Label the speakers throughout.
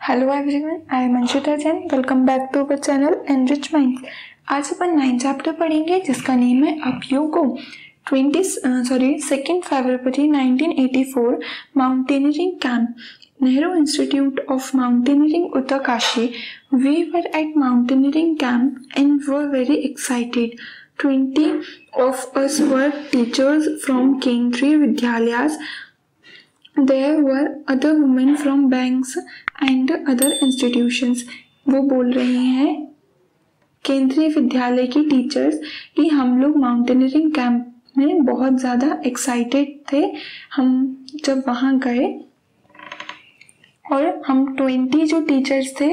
Speaker 1: Hello everyone, I am Anshita Jain. Welcome back to our channel Enrich Minds. आज अपन 9 chapter पढ़ेंगे जिसका नेम है up you go. 2 February 1984 mountaineering camp, Nehru Institute of Mountaineering, Uttarkashi. We were at mountaineering camp and were very excited. 20 of us were teachers from Kendriya Vidyalayas. There were other women from banks and other institutions. वो बोल रही हैं केंद्रीय विद्यालय की teachers कि हम लोग माउंटेनियरिंग कैंप में बहुत ज़्यादा एक्साइटेड थे हम जब वहाँ गए, और हम 20 जो टीचर्स थे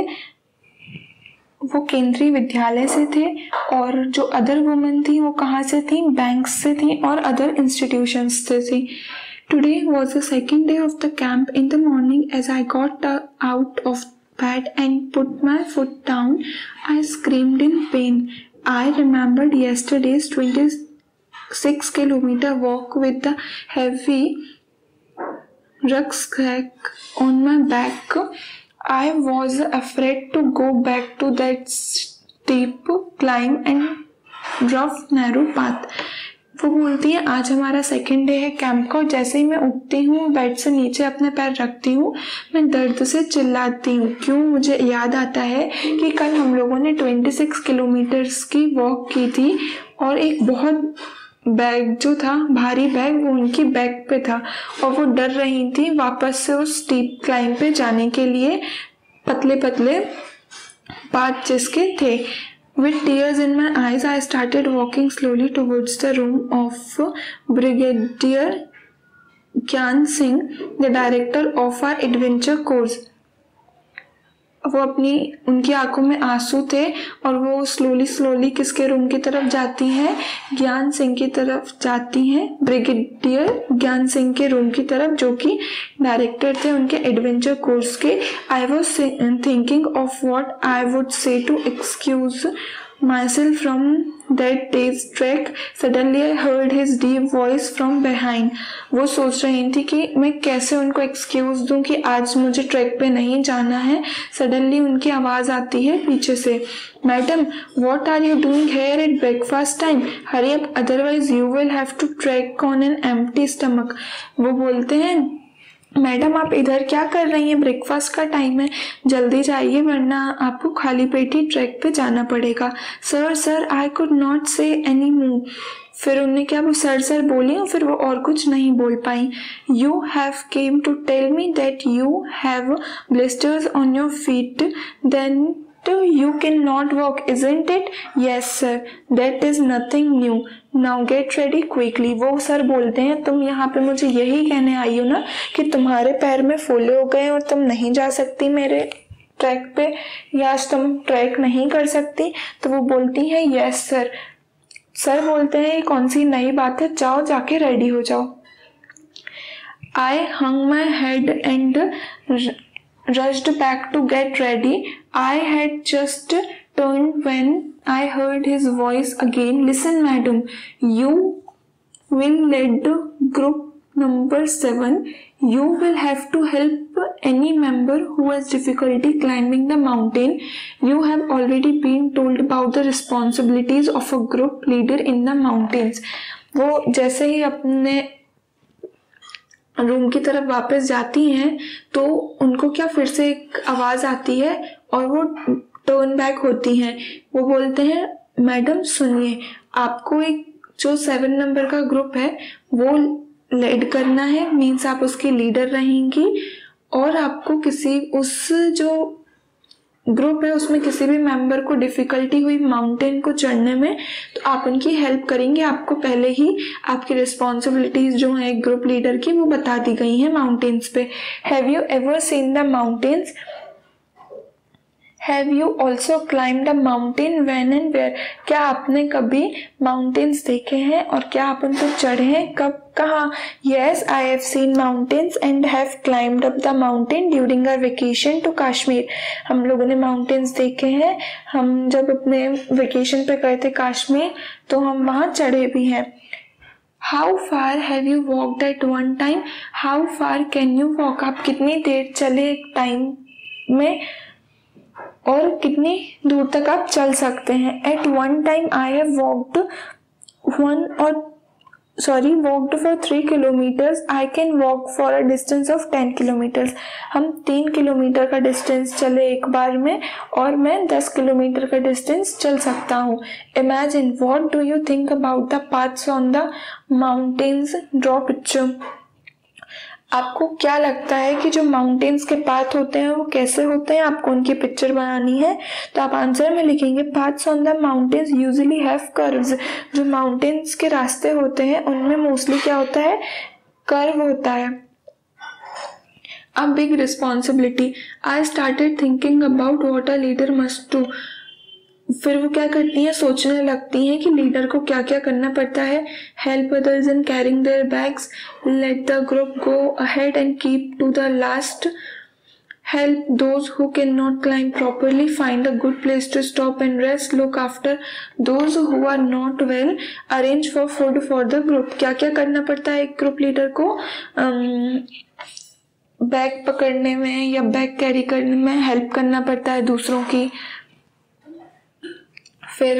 Speaker 1: वो केंद्रीय विद्यालय से थे, और जो अदर वुमेन थी वो कहाँ से थी, बैंक्स से थी और अदर इंस्टीट्यूशंस से थी। Today was the second day of the camp. In the morning, as I got out of bed and put my foot down, I screamed in pain. I remembered yesterday's 26-kilometer walk with the heavy rucksack on my back. I was afraid to go back to that steep climb and rough narrow path. वो बोलती है आज हमारा second day है camp का, और जैसे ही मैं उठती हूँ बेड से नीचे अपने पैर रखती हूँ मैं दर्द से चिल्लाती हूँ। क्यों? मुझे याद आता है कि कल हम लोगों ने 26 किलोमीटर्स की वॉक की थी और एक बहुत बैग जो था, भारी बैग, वो उनकी बैग पे था और वो डर रही थी वापस से उस स्टीप क्लाइंब पे जाने के लिए, पतले पतले पाथ जिसके थे। With tears in my eyes, I started walking slowly towards the room of Brigadier Gyan Singh, the director of our adventure course. वो उनकी आंखों में आंसू थे और वो स्लोली किसके रूम की तरफ जाती हैं, ज्ञान सिंह की तरफ जाती हैं, ब्रिगेडियर ज्ञान सिंह के रूम की तरफ जो कि डायरेक्टर थे उनके एडवेंचर कोर्स के। I was thinking of what I would say to excuse myself from that day's trek. Suddenly I heard his deep voice from behind. वो सोच रही थी कि मैं कैसे उनको एक्सक्यूज दूं कि आज मुझे ट्रैक पे नहीं जाना है। सडनली उनकी आवाज आती है पीछे से, madam what are you doing here at breakfast time? Hurry up, otherwise you will have to trek on an empty stomach. वो बोलते हैं मैडम आप इधर क्या कर रही हैं, ब्रेकफास्ट का टाइम है, जल्दी जाइए वरना आपको खाली पेट ही ट्रैक पे जाना पड़ेगा। सर आई कुड नॉट से एनी मूव। फिर उन्हें क्या वो सर बोली और फिर वो और कुछ नहीं बोल पाई। You have came to tell me that you have blisters on your feet, then you cannot walk, isn't it? Yes sir, that is nothing new. Now get ready quickly. वो सर बोलते हैं तुम यहाँ पे मुझे यही कहने आई हो ना कि तुम्हारे पैर में फोले हो गए और तुम नहीं जा सकती मेरे ट्रैक पे, या आज तुम ट्रैक नहीं कर सकती। तो वो बोलती है यस सर। सर बोलते हैं ये कौन सी नई बात है, जाओ जाके रेडी हो जाओ। I hung my head and rushed back to get ready. I had just turned when I heard his voice again. Listen, madam, you will lead group number 7. You will have to help any member who has difficulty climbing the mountain. You have already been told about the responsibilities of a group leader in the mountains. वो जैसे ही अपने room की तरफ वापस जाती हैं तो उनको क्या फिर से एक आवाज आती है और वो टर्न बैक होती हैं। वो बोलते हैं मैडम सुनिए, आपको एक जो 7 नंबर का ग्रुप है वो लीड करना है, मीन्स आप उसकी लीडर रहेंगी, और आपको किसी उस जो ग्रुप है उसमें किसी भी मेंबर को डिफिकल्टी हुई माउंटेन को चढ़ने में तो आप उनकी हेल्प करेंगे। आपको पहले ही आपकी रिस्पॉन्सिबिलिटीज जो है एक ग्रुप लीडर की वो बता दी गई हैं माउंटेन्स पे। Have you ever seen the mountains? Have you also climb the mountain when and where? क्या आपने कभी माउंटेन्स देखे हैं और क्या आप उन पर चढ़े हैं, कब, कहाँ? Yes I have seen mountains and have climbed up the mountain during our vacation to Kashmir. हम लोगों ने माउंटेन्स देखे हैं, हम जब अपने वेकेशन पे गए थे कश्मीर तो हम वहाँ चढ़े भी हैं। How far have you walked at one time? How far can you walk? आप कितनी देर चले एक टाइम में और कितनी दूर तक आप चल सकते हैं। At one time I have walked for 3 kilometers. I can walk for a distance of 10 kilometers. हम 3 किलोमीटर का डिस्टेंस चले एक बार में और मैं 10 किलोमीटर का डिस्टेंस चल सकता हूँ। Imagine, what do you think about the paths on the mountains? Draw picture. आपको क्या लगता है कि जो माउंटेन्स के पाथ होते हैं वो कैसे होते हैं? आपको उनकी पिक्चर बनानी है तो आप आंसर में लिखेंगे paths on the mountains usually have curves. जो माउंटेन्स के रास्ते होते हैं उनमें मोस्टली क्या होता है? कर्व होता है। A big responsibility. I started thinking about what a leader must do. फिर वो क्या करती हैं? सोचने लगती हैं कि लीडर को क्या क्या करना पड़ता है। Help others in carrying their bags, let the group go ahead and keep to the last, help those who can not climb properly, find a good place to stop and rest, look after those who are not well, arrange for food for the group. क्या क्या करना पड़ता है एक group leader को? Bag पकड़ने में या बैग कैरी करने में हेल्प करना पड़ता है दूसरों की। फिर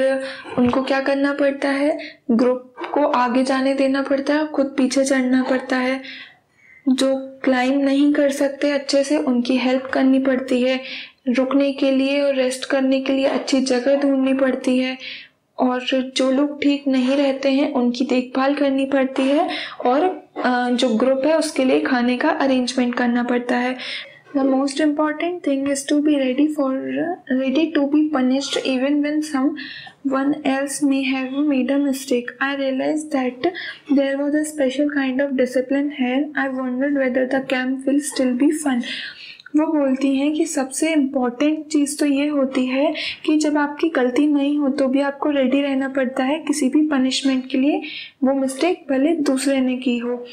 Speaker 1: उनको क्या करना पड़ता है? ग्रुप को आगे जाने देना पड़ता है, खुद पीछे चढ़ना पड़ता है। जो क्लाइंब नहीं कर सकते अच्छे से उनकी हेल्प करनी पड़ती है, रुकने के लिए और रेस्ट करने के लिए अच्छी जगह ढूंढनी पड़ती है, और जो लोग ठीक नहीं रहते हैं उनकी देखभाल करनी पड़ती है, और जो ग्रुप है उसके लिए खाने का अरेंजमेंट करना पड़ता है। The most important thing is to be ready to be punished even when someone else may have made a mistake. I realized that there was a special kind of discipline here. I wondered whether the camp will still be fun. वो बोलती हैं कि सबसे important चीज़ तो ये होती है कि जब आपकी गलती नहीं हो तो भी आपको रेडी रहना पड़ता है किसी भी पनिशमेंट के लिए, वो मिस्टेक भले दूसरे ने की हो।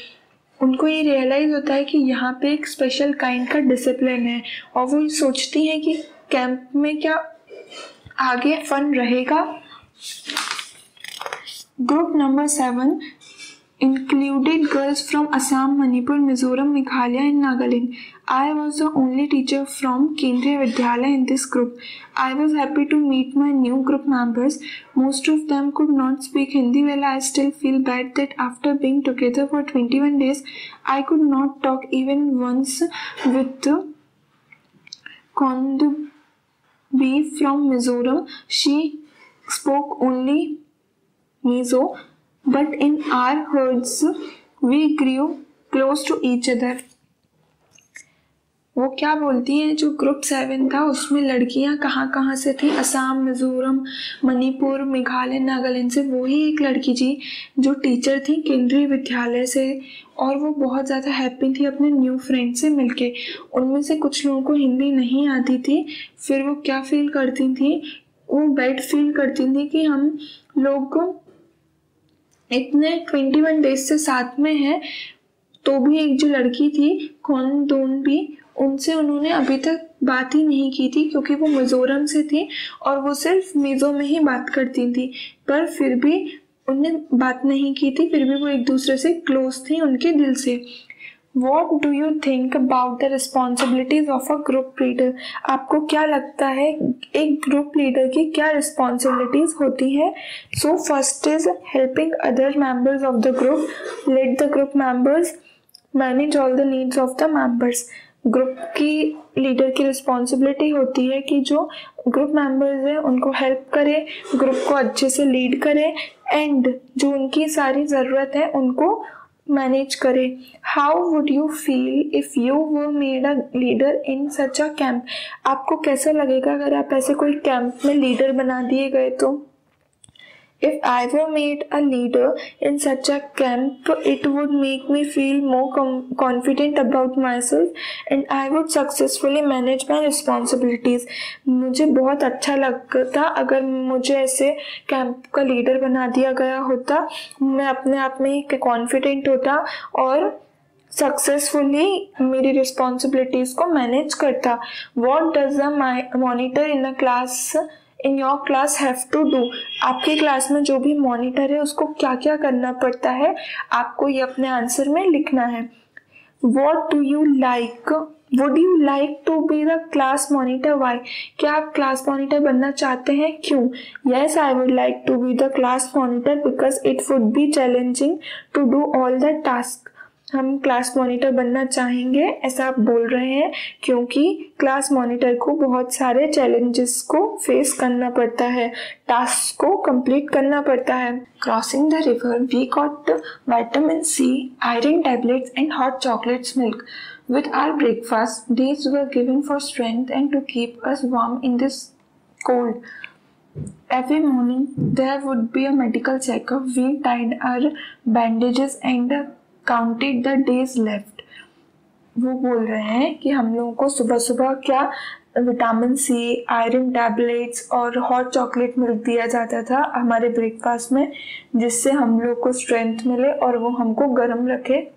Speaker 1: उनको ये रियलाइज़ होता है कि यहाँ पे एक स्पेशल काइंड का डिसिप्लिन है, और वो सोचती हैं कि कैंप में क्या आगे फन रहेगा। Group number 7 included girls from Assam, Manipur, Mizoram, Meghalaya and Nagaland. I was the only teacher from Kendriya Vidyalaya in this group. I was happy to meet my new group members. Most of them could not speak Hindi well. I still feel bad that after being together for 21 days, I could not talk even once with Kondbi from Mizoram. She spoke only Mizo. But in our herds, we grew close to each other. वो क्या बोलती हैं? जो group 7 था उसमें लड़कियां कहाँ से थी? असम, मिजोरम, मणिपुर, मेघालय, नागालैंड से। वो ही एक लड़की थी जो टीचर थी केंद्रीय विद्यालय से, और वो बहुत ज़्यादा हैप्पी थी अपने न्यू फ्रेंड से मिलके। उनमें से कुछ लोगों को हिंदी नहीं आती थी। फिर वो क्या फील करती थी? वो बैड फील करती थी कि हम लोग इतने 21 डेज से साथ में है, तो भी एक जो लड़की थी भी, उनसे उन्होंने अभी तक बात ही नहीं की थी, क्योंकि वो मिजोरम से थी और वो सिर्फ मिजो में ही बात करती थी, पर फिर भी उन्हें बात नहीं की थी, फिर भी वो एक दूसरे से क्लोज थी उनके दिल से। What do you think about the responsibilities of a group leader? आपको क्या लगता है एक ग्रुप लीडर की क्या रिस्पॉन्सिबिलिटीज होती है? So first is helping other members of the group. Let the group members manage all the needs of the members. Group की लीडर की रिस्पॉन्सिबिलिटी होती है कि जो ग्रुप मेंबर्स हैं उनको हेल्प करे, ग्रुप को अच्छे से लीड करे, एंड जो उनकी सारी ज़रूरत है उनको मैनेज करे। How would you feel if you were made a leader in such a camp? आपको कैसा लगेगा अगर आप ऐसे कोई कैंप में लीडर बना दिए गए तो? If I were made a leader in such a camp, it would make me feel more confident about myself and I would successfully manage my responsibilities. मुझे बहुत अच्छा लगता अगर मुझे ऐसे कैंप का लीडर बना दिया गया होता। मैं अपने आप में कॉन्फिडेंट होता और सक्सेसफुली मेरी रिस्पॉन्सिबिलिटीज़ को मैनेज करता। What does a monitor in your class have to do? आपके क्लास में जो भी मॉनिटर है उसको क्या क्या करना पड़ता है, आपको ये अपने आंसर में लिखना है। What do you like, would you like to be the class monitor, why, क्या आप क्लास मॉनिटर बनना चाहते हैं, क्यों? Yes I would like to be the class monitor because it would be challenging to do all the task. हम class monitor बनना चाहेंगे ऐसा आप बोल रहे हैं क्योंकि क्लास मॉनिटर को बहुत सारे चैलेंजेस को फेस करना पड़ता है, टास्क को कंप्लीट करना पड़ता है। Crossing the river we got vitamin C, iron tablets and hot chocolates milk. With our breakfast, these were given for strength and to keep us warm in this cold. Every morning, there would be a medical checkup. We tied our bandages and counted the days left. वो बोल रहे हैं कि हम लोगों को सुबह सुबह क्या विटामिन सी, आयरन टैबलेट्स और हॉट चॉकलेट मिल्क दिया जाता था हमारे ब्रेकफास्ट में, जिससे हम लोग को स्ट्रेंथ मिले और वो हमको गर्म रखे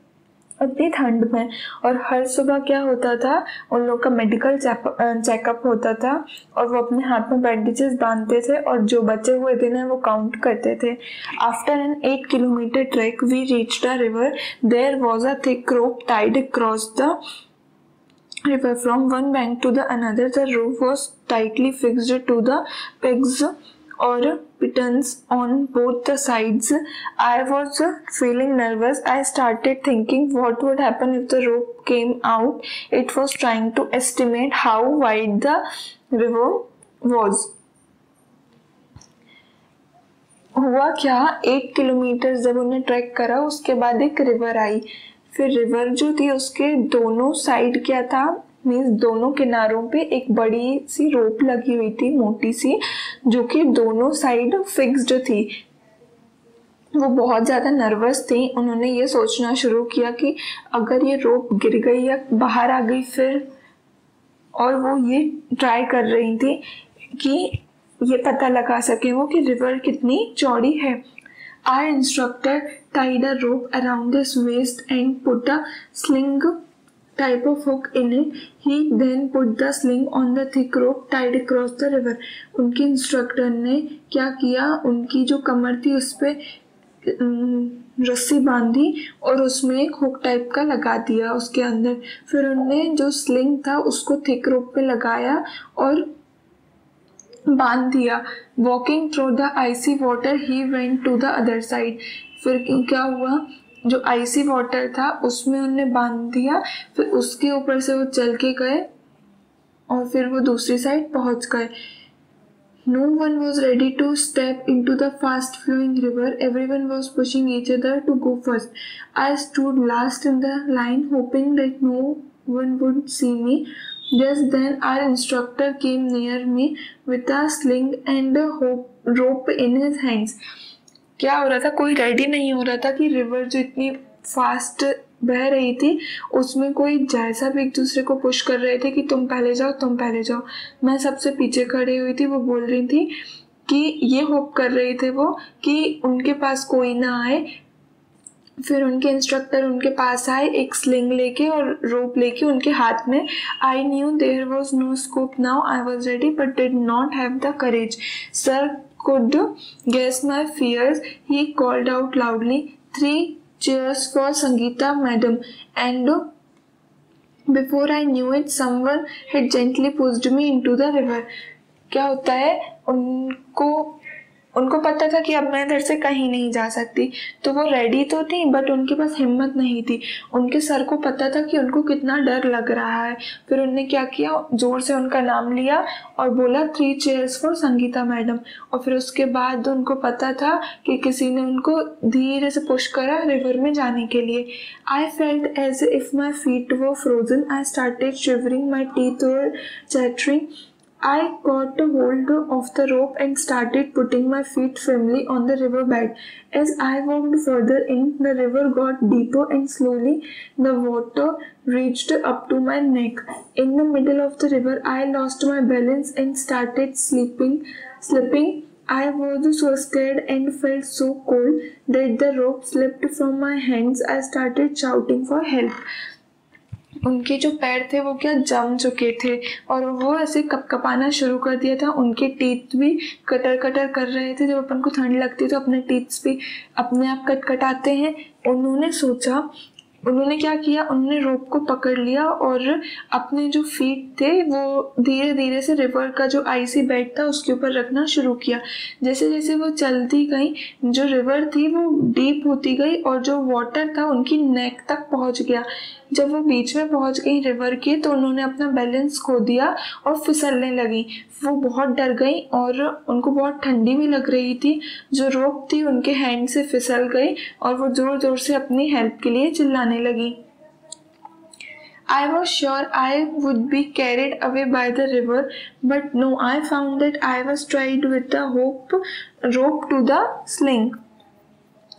Speaker 1: इतनी ठंड में। और हर सुबह क्या होता था, उन लोग का मेडिकल चेकअप होता था और वो अपने हाथ में बैंडेजेस बांधते थे और जो बचे हुए दिन है वो काउंट करते थे। After an 8 kilometre track we reached the river, there was a thick rope tied across the river from one bank to the another. The rope was tightly fixed to the pegs or pitons on both the sides. I was feeling nervous. I started thinking what would happen if the rope came out. It was trying to estimate how wide the river was. हुआ क्या, 8 kilometre जब उन्हें track करा उसके बाद एक river आई। फिर river जो थी उसके दोनों साइड क्या था, मीन्स दोनों किनारों पे एक बड़ी सी रोप लगी हुई थी, मोटी सी, जो कि दोनों साइड फिक्स्ड थी। वो बहुत ज़्यादा नर्वस थी। उन्होंने ये सोचना शुरू किया कि अगर ये रोप गिर गई या बाहर आ गई फिर, और वो ये ट्राई कर रही थी कि ये पता लगा सके वो कि रिवर कितनी चौड़ी है। Our instructor tied a rope around his waist and put a sling type of hook in it. He then put the sling on the thick rope tied across the river. उनके instructor ने क्या किया, उनकी जो कमर थी उस पे रस्सी बांधी और उसमें एक हुक टाइप का लगा दिया उसके अंदर। फिर उनने जो स्लिंग था उसको थिक रोप पे लगाया और बांध दिया। Walking through the icy water he went to the other side. फिर क्या हुआ, जो आइसी वाटर था उसमें उन्होंने बांध दिया, फिर उसके ऊपर से वो चल के गए और फिर वो दूसरी साइड पहुंच गए। No one was ready to step into the fast flowing river. Everyone was pushing each other to go first. I stood last in the line hoping that no one would see me. Just then our instructor came near me with a sling and a rope in his hands. क्या हो रहा था, कोई ready नहीं हो रहा था कि रिवर जो इतनी फास्ट बह रही थी उसमें कोई जैसा भी एक दूसरे को पुश कर रहे थे कि तुम पहले जाओ तुम पहले जाओ। मैं सबसे पीछे खड़ी हुई थी। वो बोल रही थी कि ये होप कर रहे थे वो कि उनके पास कोई ना आए। फिर उनके इंस्ट्रक्टर उनके पास आए एक स्लिंग लेके और रोप लेके उनके हाथ में। I knew there was no scope now, I was ready but did not have the courage. Sir could guess my fears. He called out loudly, 3 cheers for Sangeeta madam, and before I knew it someone had gently pushed me into the river. क्या होता है, उनको पता था कि अब मैं इधर से कहीं नहीं जा सकती, तो वो रेडी तो थी बट उनके पास हिम्मत नहीं थी। उनके सर को पता था कि उनको कितना डर लग रहा है। फिर उन्होंने क्या किया, जोर से उनका नाम लिया और बोला 3 चेयर्स फॉर संगीता मैडम। और फिर उसके बाद उनको पता था कि किसी ने उनको धीरे से पुश करा रिवर में जाने के लिए। I felt as if my feet were frozen. I started shivering, my teeth were chattering. I caught a hold of the rope and started putting my feet firmly on the river bed. As I walked further in, the river got deeper and slowly the water reached up to my neck. In the middle of the river, I lost my balance and started slipping. I was so scared and felt so cold that the rope slipped from my hands. I started shouting for help. उनके जो पैर थे वो क्या जम चुके थे और वो ऐसे कपकपाना शुरू कर दिया था। उनके टीथ भी कटर कटर कर रहे थे। जब अपन को ठंड लगती है तो अपने टीथ्स भी अपने आप कटकटाते हैं। उन्होंने सोचा उन्होंने क्या किया, उन्होंने रोप को पकड़ लिया और अपने जो फीट थे वो धीरे धीरे से रिवर का जो आइसी बेड था उसके ऊपर रखना शुरू किया। जैसे जैसे वो चलती गई, जो रिवर थी वो डीप होती गई और जो वाटर था उनकी नेक तक पहुंच गया। जब वो बीच में पहुंच गई रिवर के तो उन्होंने अपना बैलेंस खो दिया और फिसलने लगी। वो बहुत डर गई और उनको बहुत ठंडी भी लग रही थी। जो रोप थी उनके हैंड से फिसल गई और वो जोर जोर से अपनी हेल्प के लिए चिल्लाने लगी। I was sure I would be carried away by the river, but no, I found that I was tied with the rope to the sling.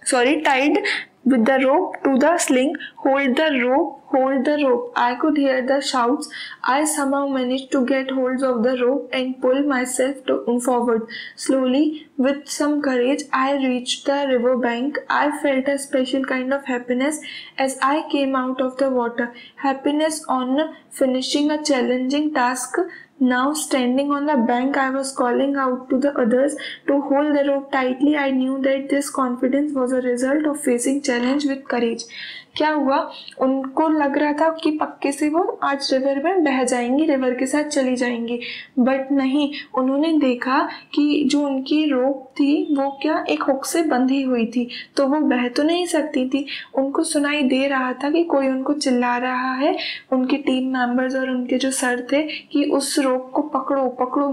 Speaker 1: Tied with the rope to the sling. Hold the rope, hold the rope. I could hear the shouts. I somehow managed to get hold of the rope and pull myself forward. Slowly, with some courage, I reached the river bank. I felt a special kind of happiness as I came out of the water. Happiness on finishing a challenging task. Now standing on the bank, I was calling out to the others to hold the rope tightly. I knew that this confidence was a result of facing challenge with courage. क्या हुआ, उनको लग रहा था कि पक्के से वो आज रिवर में बह जाएंगी, रिवर के साथ चली जाएंगी, बट नहीं, उन्होंने देखा कि जो उनकी रोप थी वो क्या एक हुक से बंधी हुई थी, तो वो बह तो नहीं सकती थी। उनको सुनाई दे रहा था कि कोई उनको चिल्ला रहा है, उनके टीम मेंबर्स और उनके जो सर थे कि उस रोप को पकड़ो पकड़ो।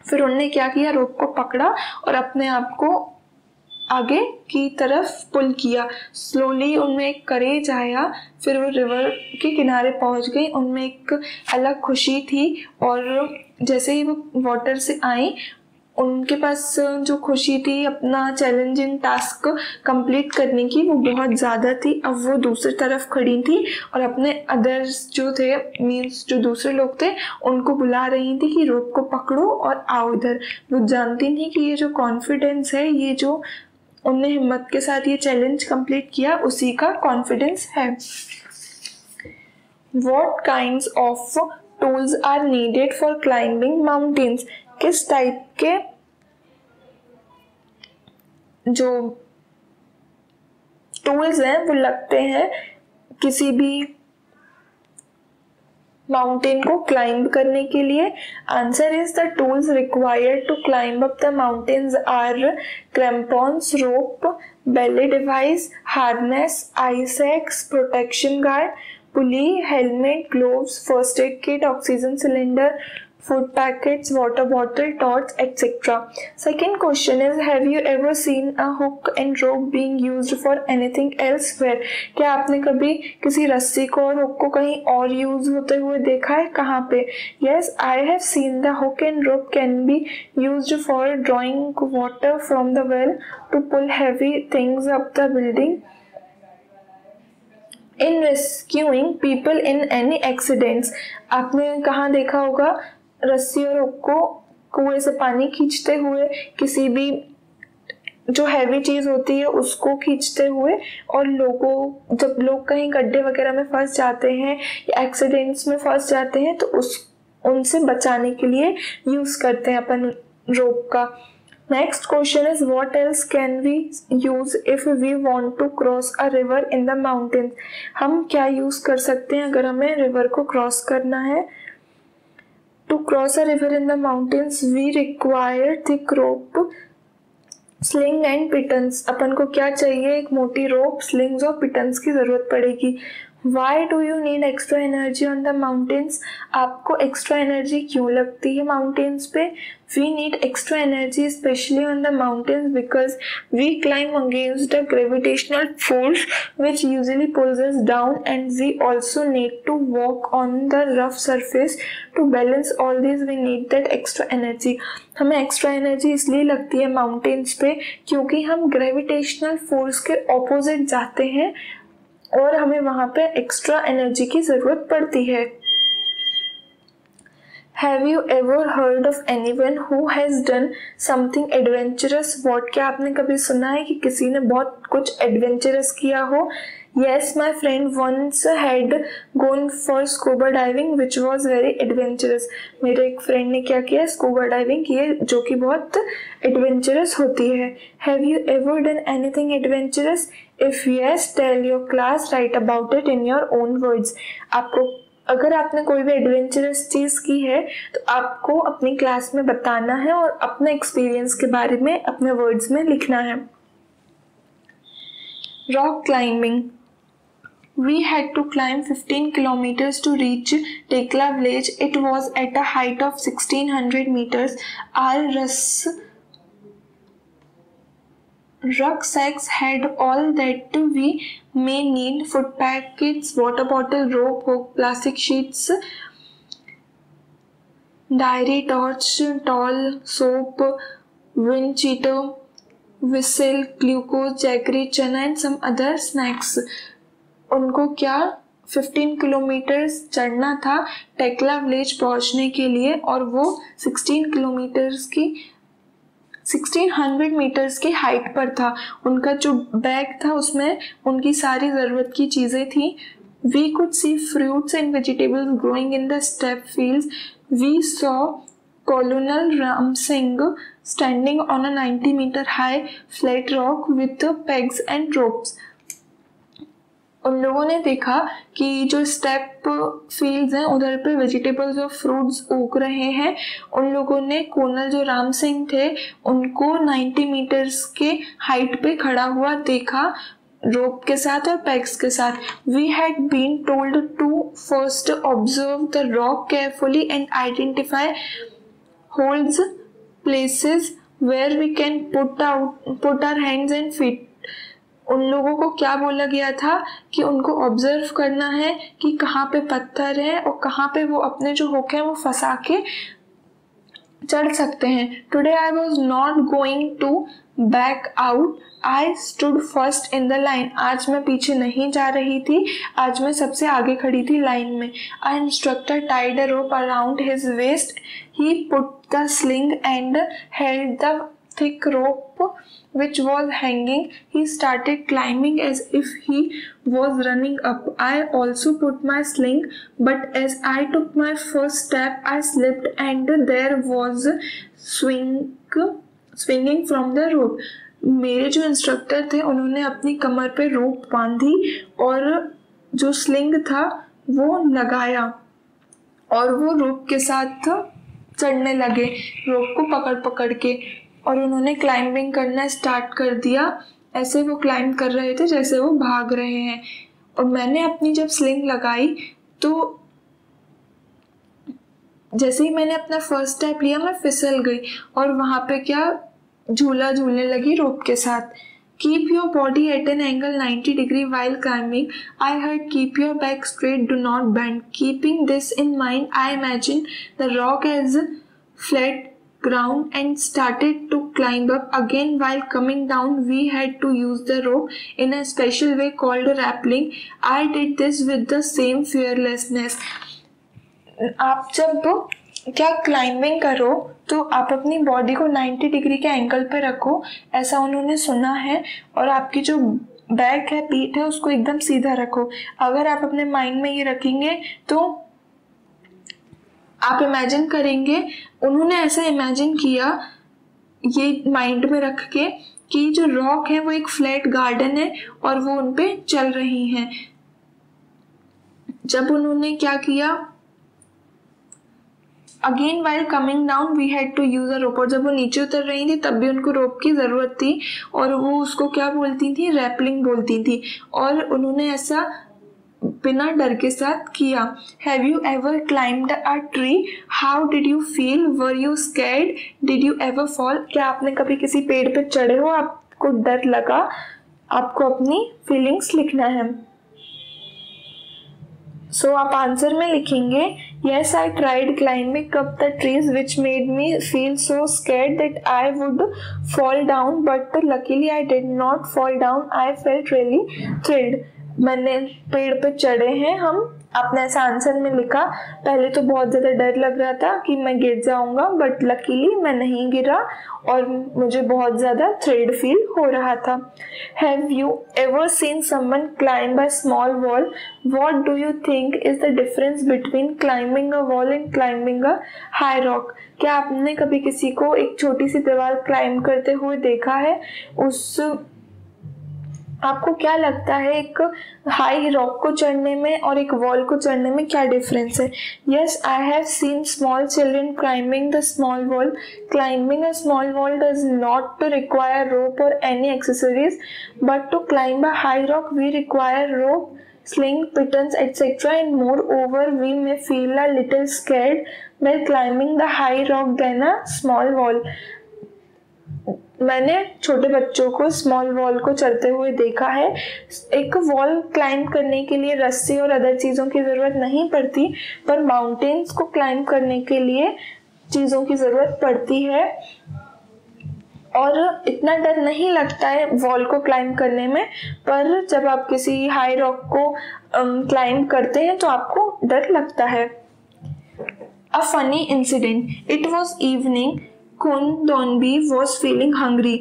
Speaker 1: फिर उन्होंने क्या किया, रोप को पकड़ा और अपने आप को आगे की तरफ पुल किया। स्लोली उनमें एक करेज आया, फिर वो रिवर के किनारे पहुंच गई। उनमें एक अलग खुशी थी और जैसे ही वो वाटर से आई उनके पास जो खुशी थी अपना चैलेंजिंग टास्क कंप्लीट करने की वो बहुत ज़्यादा थी। अब वो दूसरी तरफ खड़ी थी और अपने अदर्स जो थे, मीन्स जो दूसरे लोग थे, उनको बुला रही थी कि रोप को पकड़ो और आओ इधर। वो जानती थी कि ये जो कॉन्फिडेंस है, ये जो उनने हिम्मत के साथ ये चैलेंज कंप्लीट किया, उसी का कॉन्फिडेंस है। What kinds of tools are needed for climbing mountains? किस टाइप के जो टूल्स हैं वो लगते हैं किसी भी माउंटेन को क्लाइंब करने के लिए? Answer is the tools required to climb up the mountains are crampons, rope, belay device, harness, ice axe, protection guard, pulley, helmet, gloves, first aid kit, oxygen cylinder, food packets, water bottle, torch, etc. Second question is, have you ever seen a hook and rope being used for anything elsewhere? क्या आपने कभी किसी रस्सी को और hook को कहीं और यूज होते हुए देखा है? कहाँ पे? Yes, I have seen the hook and rope can be used for drawing water from the well, to pull heavy things up the building, in rescuing people in any accidents. आपने कहाँ देखा होगा रस्सी और हुक को कुएं से पानी खींचते हुए, किसी भी जो हैवी चीज होती है उसको खींचते हुए, और लोगों जब लोग कहीं गड्ढे वगैरह में फंस जाते हैं या एक्सीडेंट्स में फंस जाते हैं तो उनसे बचाने के लिए यूज करते हैं अपन रोप का। Next question is, what else can we use if we want to cross a river in the mountains? हम क्या यूज कर सकते हैं अगर हमें रिवर को क्रॉस करना है? To cross a river in the mountains, we require thick rope, sling and pittons. अपन को क्या चाहिए? एक मोटी रोप, स्लिंग्स और पिटन्स की जरूरत पड़ेगी। Why do you need extra energy on the mountains? आपको एक्स्ट्रा एनर्जी क्यों लगती है माउंटेन्स पे? We need extra energy especially on the mountains because we climb against a gravitational force which usually pulls us down, and we also need to walk on the rough surface. To balance all this we need that extra energy. हमें extra energy इसलिए लगती है mountains पे क्योंकि हम gravitational force के opposite जाते हैं और हमें वहां पे एक्स्ट्रा एनर्जी की जरूरत पड़ती है। Have you ever heard of anyone who has done something adventurous? What? क्या आपने कभी सुना है कि किसी ने बहुत कुछ एडवेंचरस किया हो? Yes, my friend once had gone for scuba diving, which was very adventurous. मेरे एक फ्रेंड ने क्या किया? स्कूबा डाइविंग की, जो कि बहुत एडवेंचरस होती है। Have you ever done anything adventurous? If yes, tell your class, write about it in your own words. आपको अगर आपने कोई भी एडवेंचरस चीज की है तो आपको अपनी क्लास में बताना है और अपने एक्सपीरियंस के बारे में अपने वर्ड्स में लिखना है। Rock climbing. We had to climb 15 kilometers to reach Tekla village. It was at a height of 1600 meters. Our rucksacks had all that we may need: food packets, water bottle, rope, hook, plastic sheets, diary, torch, towel, soap, wind cheater, whistle, glucose, jaggery, chana and some other snacks. उनको क्या 15 kilometre चढ़ना था टेकला village पहुंचने के लिए और वो 1600 metres की हाइट पर था। उनका जो बैग था उसमें उनकी सारी ज़रूरत की चीज़ें थी। We could see fruits and vegetables growing in the step fields. We saw Colonel Ram Singh standing on a 90-meter high flat rock with pegs and ropes. उन लोगों ने देखा कि जो स्टेप फील्ड्स हैं उधर पे वेजिटेबल्स और फ्रूट्स उग रहे हैं। उन लोगों ने कर्नल जो राम सिंह थे उनको 90 मीटर्स के हाइट पे खड़ा हुआ देखा, रोप के साथ और पैक्स के साथ। We had been told to first observe the rock carefully and identify holds, places where we can put our hands and feet. उन लोगों को क्या बोला गया था कि उनको ऑब्जर्व करना है कि कहाँ पे पत्थर है और कहाँ पे वो अपने जो हुक है वो फंसा के चढ़ सकते हैं। Today I was not going to back out, I stood first in the line. आज मैं पीछे नहीं जा रही थी, आज मैं सबसे आगे खड़ी थी लाइन में। Our instructor tied a rope around his waist, he put the sling and held the thick rope which was hanging. He started climbing as if he was running up. I also put my sling, but as I took my first step, I slipped and there was swinging from the rope. मेरे जो instructor थे उन्होंने अपनी कमर पे रोप बांधी और जो sling था वो लगाया और वो रोप के साथ चढ़ने लगे, रोप को पकड़ पकड़ के, और उन्होंने क्लाइंबिंग करना स्टार्ट कर दिया। ऐसे वो क्लाइंब कर रहे थे जैसे वो भाग रहे हैं। और मैंने अपनी जब स्लिंग लगाई तो जैसे ही मैंने अपना फर्स्ट स्टेप लिया मैं फिसल गई और वहाँ पे क्या झूला झूलने लगी रोप के साथ। Keep your body at an angle 90 degree while climbing. I heard keep your back straight, do not bend. Keeping this in mind, I imagined the rock as flat ground and started to climb up. Again, while coming down, we had to use the rope in a special way called rappelling. I did this with the same fearlessness. आप जब क्या climbing करो तो आप अपनी body को 90 degree के angle पे रखो, ऐसा उन्होंने सुना है। और आपकी जो बैक है, पीठ है, उसको एकदम सीधा रखो। अगर आप अपने माइंड में ये रखेंगे तो आप इमेजिन करेंगे, उन्होंने ऐसा इमेजिन किया ये माइंड में रख के कि जो रॉक है वो एक फ्लैट गार्डन है और वो उन पे चल रही हैं। जब उन्होंने क्या किया, again while coming down we had to use a rope, और जब वो नीचे उतर रही थी तब भी उनको रोप की ज़रूरत थी और वो उसको क्या बोलती थी, रैपलिंग बोलती थी। और उन्होंने ऐसा बिना डर के साथ किया। Have you ever climbed a tree, how did you feel, were you scared, did you ever fall. क्या आपने कभी किसी पेड़ पे चढ़े हो, आपको डर लगा, आपको अपनी फीलिंग्स लिखना है। सो आप आंसर में लिखेंगे yes I tried climbing up the trees which made me feel so scared that I would fall down but luckily I did not fall down, I felt really thrilled. मैंने पेड़ पे चढ़े हैं हम, आपने ऐसा आंसर में लिखा। पहले तो बहुत ज़्यादा डर लग रहा था कि मैं गिर जाऊंगा, बट लकीली मैं नहीं गिरा और मुझे बहुत ज़्यादा थ्रिल्ड फील हो रहा था। Have you ever seen someone climb a small wall, what do you think is the difference between climbing a wall and climbing a high rock. क्या आपने कभी किसी को एक छोटी सी दीवार क्लाइंब करते हुए देखा है? उस आपको क्या लगता है एक हाई रॉक को चढ़ने में और एक वॉल को चढ़ने में क्या डिफरेंस है? Yes, I have scene small children climbing the small wall. Climbing a small wall does not require rope or any accessories, but to climb a high rock we require rope, sling, pittons, etc. and moreover we may feel a little scared while climbing the high rock than a small wall. मैंने छोटे बच्चों को small wall को चढ़ते हुए देखा है. एक वॉल क्लाइंब करने के लिए रस्सी और अदर चीज़ों की ज़रूरत नहीं पड़ती, पर माउंटेन्स को क्लाइंब करने के लिए चीज़ों की ज़रूरत पड़ती है और इतना डर नहीं लगता है वॉल को क्लाइंब करने में. पर जब आप किसी हाई रॉक को क्लाइंब करते हैं तो आपको डर लगता है. A funny incident. It was evening. Kondonbi was feeling hungry.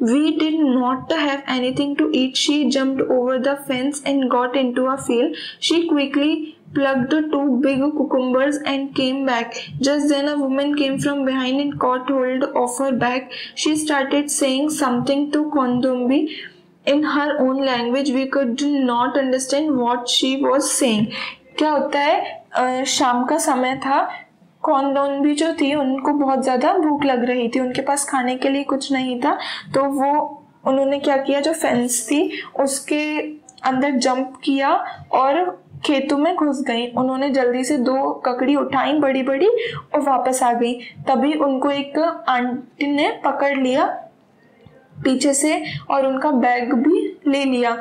Speaker 1: We did not have anything to eat. She jumped over the fence and got into a field. She quickly plucked 2 big cucumbers and came back. Just then a woman came from behind and caught hold of her back. She started saying something to Kondonbi in her own language. We could not understand what she was saying. क्या होता है, शाम का समय था. कोंडोन्बी जो थी उनको बहुत ज़्यादा भूख लग रही थी, उनके पास खाने के लिए कुछ नहीं था, तो उन्होंने क्या किया, जो फेंस थी उसके अंदर जंप किया और खेतों में घुस गई. उन्होंने जल्दी से 2 ककड़ी उठाई बड़ी बड़ी और वापस आ गई. तभी उनको एक आंटी ने पकड़ लिया पीछे से और उनका बैग भी ले लिया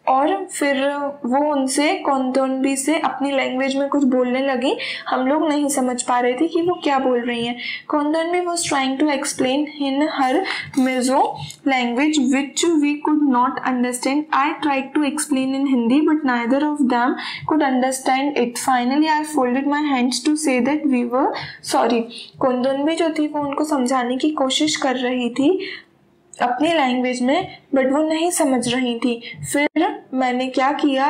Speaker 1: और फिर वो उनसे कोंडोन्बी से अपनी लैंग्वेज में कुछ बोलने लगी. हम लोग नहीं समझ पा रहे थे कि वो क्या बोल रही हैं. Kondonbi was trying to explain in her Mizo language which we could not understand. I tried to explain in Hindi but neither of them could understand it. Finally I folded my hands to say that we were sorry. Kondonbi जो थी वो उनको समझाने की कोशिश कर रही थी अपनी लैंग्वेज में, बट वो नहीं समझ रही थी. फिर मैंने क्या किया,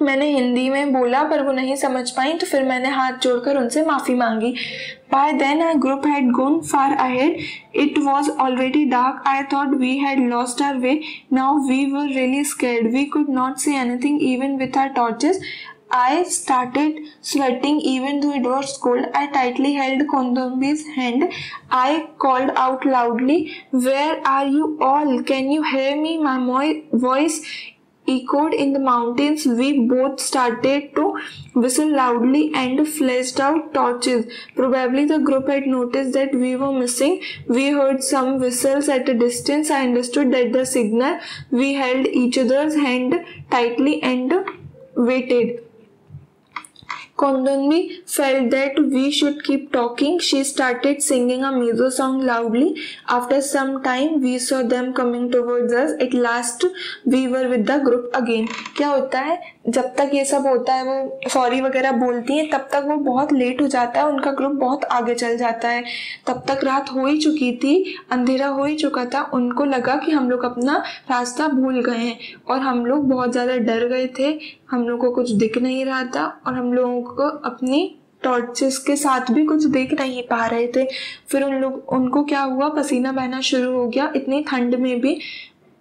Speaker 1: मैंने हिंदी में बोला पर वो नहीं समझ पाई, तो फिर मैंने हाथ जोड़कर उनसे माफ़ी मांगी. By then our group had gone far ahead. It was already dark. I thought we had lost our way. Now we were really scared. We could not see anything even with our torches. I started sweating even though it was cold. I tightly held Kondonbi's hand. I called out loudly, "Where are you all? Can you hear me?" My voice echoed in the mountains. We both started to whistle loudly and flashed out torches. Probably the group had noticed that we were missing. We heard some whistles at a distance. I understood that the signal. We held each other's hand tightly and waited. Kondonbi felt that we should keep talking. She started singing a Mizo song loudly. After some time, we saw them coming towards us. At last, we were with the group again. क्या होता है, जब तक ये सब होता है, वो सॉरी वगैरह बोलती हैं, तब तक वो बहुत लेट हो जाता है, उनका ग्रुप बहुत आगे चल जाता है. तब तक रात हो ही चुकी थी, अंधेरा हो ही चुका था. उनको लगा कि हम लोग अपना रास्ता भूल गए हैं और हम लोग बहुत ज़्यादा डर गए थे. हम लोग को कुछ दिख नहीं रहा था और हम लोगों को अपनी टॉर्चेस के साथ भी कुछ देख नहीं पा रहे थे. फिर उनको क्या हुआ, पसीना बहना शुरू हो गया इतनी ठंड में भी.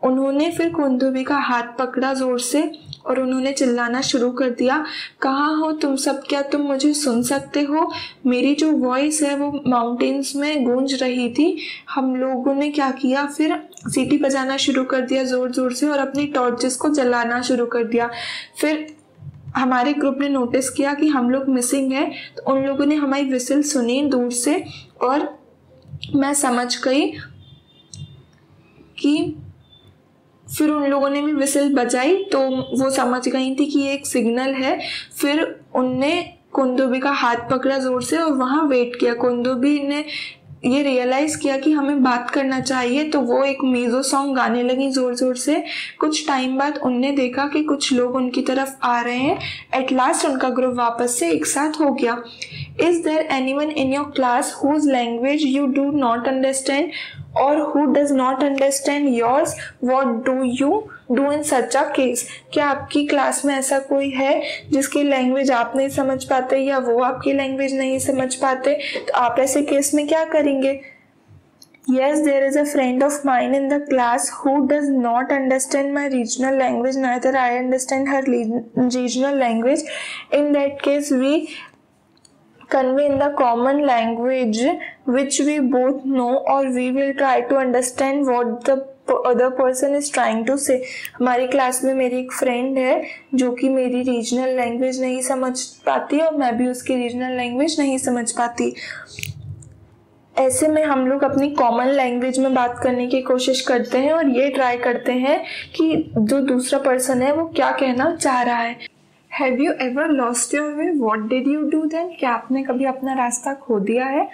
Speaker 1: उन्होंने फिर कोंडोन्बी का हाथ पकड़ा जोर से और उन्होंने चिल्लाना शुरू कर दिया, "कहाँ हो तुम सब? क्या तुम मुझे सुन सकते हो?" मेरी जो वॉइस है वो माउंटेन्स में गूंज रही थी. हम लोगों ने क्या किया, फिर सीटी बजाना शुरू कर दिया ज़ोर ज़ोर से और अपनी टॉर्चेस को जलाना शुरू कर दिया. फिर हमारे ग्रुप ने नोटिस किया कि हम लोग मिसिंग हैं, तो उन लोगों ने हमारी विसल सुनी दूर से और मैं समझ गई कि फिर उन लोगों ने भी विसल बजाई, तो वो समझ गई थी कि ये एक सिग्नल है. फिर उनने कोंडोन्बी का हाथ पकड़ा ज़ोर से और वहाँ वेट किया. कोंडोन्बी ने ये रियलाइज़ किया कि हमें बात करना चाहिए, तो वो एक मीज़ो सॉन्ग गाने लगी ज़ोर ज़ोर से. कुछ टाइम बाद उनने देखा कि कुछ लोग उनकी तरफ आ रहे हैं. एट लास्ट उनका ग्रुप वापस से एक साथ हो गया. Is there anyone in your class whose language you do not understand or who does not understand yours? What do you do in such a case? क्या आपकी क्लास में ऐसा कोई है जिसकी लैंग्वेज आप नहीं समझ पाते या वो आपकी लैंग्वेज नहीं समझ पाते, तो आप ऐसे केस में क्या करेंगे? Yes, there is a friend of mine in the class who does not understand my regional language, neither I understand her regional language. In that case, we convey in the common language which we both know, or we will try to understand what the other person is trying to say. हमारी class में मेरी एक friend है जो कि मेरी regional language नहीं समझ पाती और मैं भी उसकी रीजनल लैंग्वेज नहीं समझ पाती। ऐसे में हम लोग अपनी कॉमन लैंग्वेज में बात करने की कोशिश करते हैं और ये ट्राई करते हैं कि जो दूसरा पर्सन है वो क्या कहना चाह रहा है। Have you ever lost your way? What did you do then? क्या आपने कभी अपना रास्ता खो दिया है?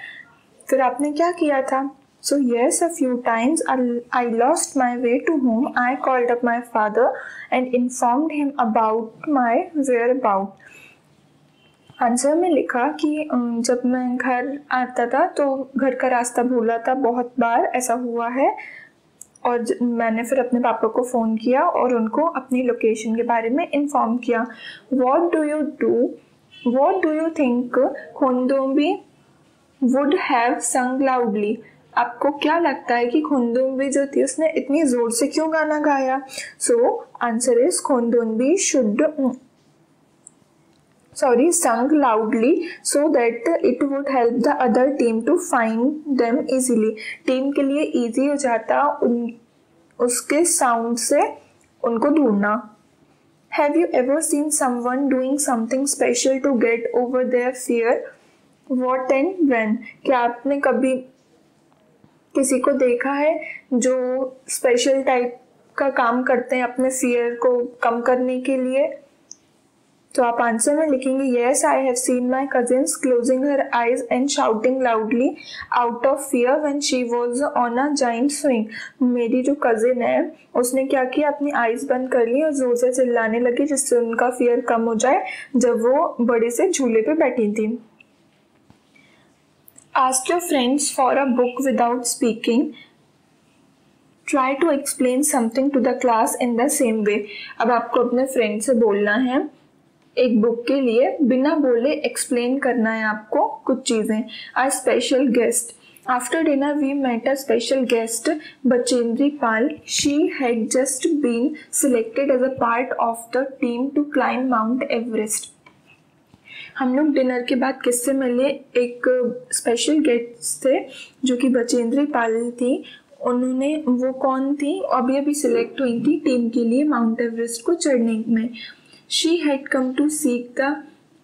Speaker 1: फिर आपने क्या किया था? So yes, a few times I lost my way, to whom I called up my father and informed him about my whereabouts. Answer में लिखा कि जब मैं घर आता था तो घर का रास्ता भूला था, बहुत बार ऐसा हुआ है, और मैंने फिर अपने पापा को फ़ोन किया और उनको अपनी लोकेशन के बारे में इन्फॉर्म किया। What do you think खोंदोंबी would have sung loudly? आपको क्या लगता है कि खोंदोंबी जो थी उसने इतनी ज़ोर से क्यों गाना गाया? So answer is Khondonbi sung loudly so that it would help the other team to find them easily. Team के लिए easy हो जाता उसके साउंड से उनको ढूंढना। Have you ever seen someone doing something special to get over their fear? What and when? क्या आपने कभी किसी को देखा है जो स्पेशल टाइप का काम करते हैं अपने फियर को कम करने के लिए? तो आप आंसर में लिखेंगे yes, I have seen my cousins closing her eyes and shouting loudly out of fear when she was on a giant swing. मेरी जो कजिन है उसने क्या किया, अपनी आईज बंद कर ली और जोर से चिल्लाने लगी जिससे उनका फियर कम हो जाए जब वो बड़े से झूले पे बैठी थी। Ask your friends for a book without speaking. Try to explain something to the class in the same way. अब आपको अपने फ्रेंड से बोलना है एक बुक के लिए, बिना बोले एक्सप्लेन करना है आपको कुछ चीजें। Are special guest. After dinner we met a special guest Bachendri Pal. She had just been selected as a part of the team to climb Mount Everest. हम लोग डिनर के बाद किससे मिले? एक स्पेशल गेस्ट थे जो कि बचेंद्री पाल थी। उन्होंने, वो कौन थी? अभी अभी सिलेक्ट हुई थी टीम के लिए माउंट एवरेस्ट को चढ़ने में। She had come to seek the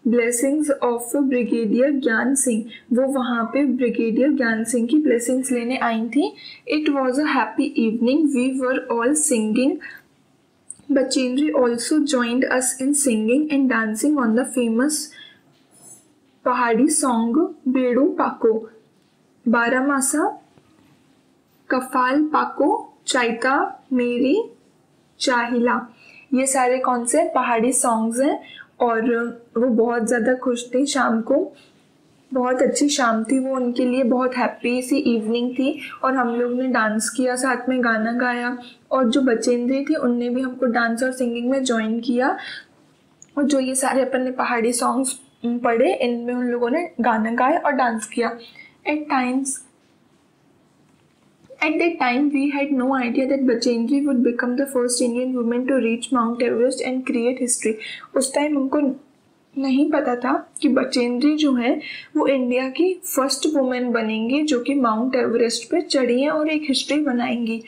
Speaker 1: blessings of brigadier ज्ञान सिंह। वो वहाँ पे ब्रिगेडियर ज्ञान सिंह की ब्लेसिंग्स लेने आई थी। It was a happy evening. We were all singing. Bachendri also joined us in singing and dancing on the famous पहाड़ी song बेड़ू पाको, बारामासा, कफाल पाको, चाइता मेरी चाहिला। ये सारे कौन से पहाड़ी सॉन्ग्स हैं और वो बहुत ज़्यादा खुश थी शाम को। बहुत अच्छी शाम थी वो उनके लिए, बहुत हैप्पी सी इवनिंग थी और हम लोग ने डांस किया, साथ में गाना गाया, और जो बचेंद्री थी उनने भी हमको डांस और सिंगिंग में ज्वाइन किया। और जो ये सारे अपन ने पहाड़ी सॉन्ग्स पढ़े इनमें उन लोगों ने गाना गाया और डांस किया। At that time, we had no idea that Bachendri would become the first Indian woman to reach Mount Everest and create history. उस टाइम हमको नहीं पता था कि बचेंद्री जो है वो इंडिया की फर्स्ट वुमेन बनेंगी जो कि माउंट एवरेस्ट पे चढ़ी हैं और एक हिस्ट्री बनाएंगी।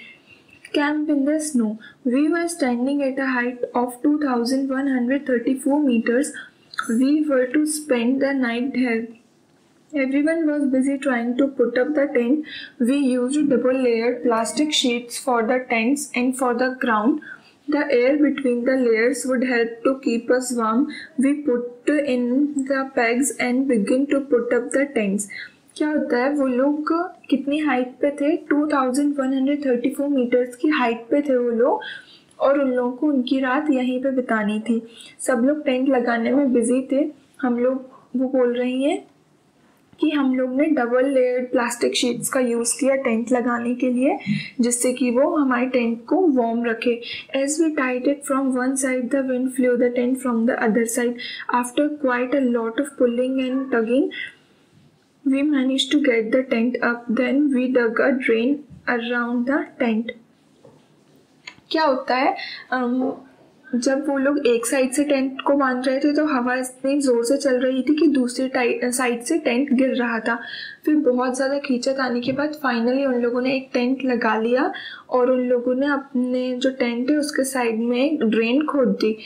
Speaker 1: Camp in the snow. We were standing at a height of 2,134 meters. We were to spend the night there. Everyone was busy trying to put up the tent. We used double-layered plastic sheets for the tents and for the ground. The air between the layers would help to keep us warm. We put in the pegs and began to put up the tents. क्या होता है, वो लोग कितनी height पे थे? 2,134 metres की height पे थे वो लोग, और उन लोगों को उनकी रात यहीं पे बितानी थी। सब लोग टेंट लगाने में बिजी थे। हम लोग, वो बोल रही हैं कि हम लोग ने डबल लेयर्ड प्लास्टिक शीट्स का यूज़ किया टेंट लगाने के लिए, जिससे कि वो हमारे टेंट को वार्म रखे। As we tied it from one side the wind flew the tent from the other side. After quite a lot of pulling and tugging We managed to get the tent up. Then we dug a drain around the tent. क्या होता है, जब वो लोग एक side से tent को बांध रहे थे तो हवा इतनी ज़ोर से चल रही थी कि दूसरी साइड से टेंट गिर रहा था. फिर बहुत ज़्यादा खींचत आने के बाद फाइनली उन लोगों ने एक टेंट लगा लिया और उन लोगों ने अपने जो टेंट है उसके साइड में एक ड्रेन खोद दी.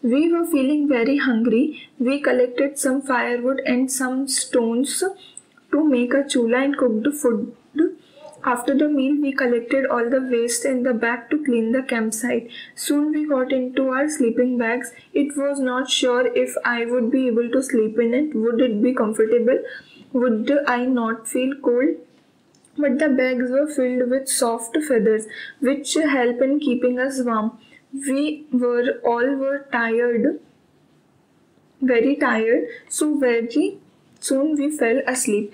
Speaker 1: We were feeling very hungry. We collected some firewood and some stones to make a chula and cooked food. After the meal, we collected all the waste in the bag to clean the campsite. Soon we got into our sleeping bags. It was not sure if I would be able to sleep in it. Would it be comfortable? Would I not feel cold? But the bags were filled with soft feathers, which help in keeping us warm. We were tired, very tired, so very soon we fell asleep.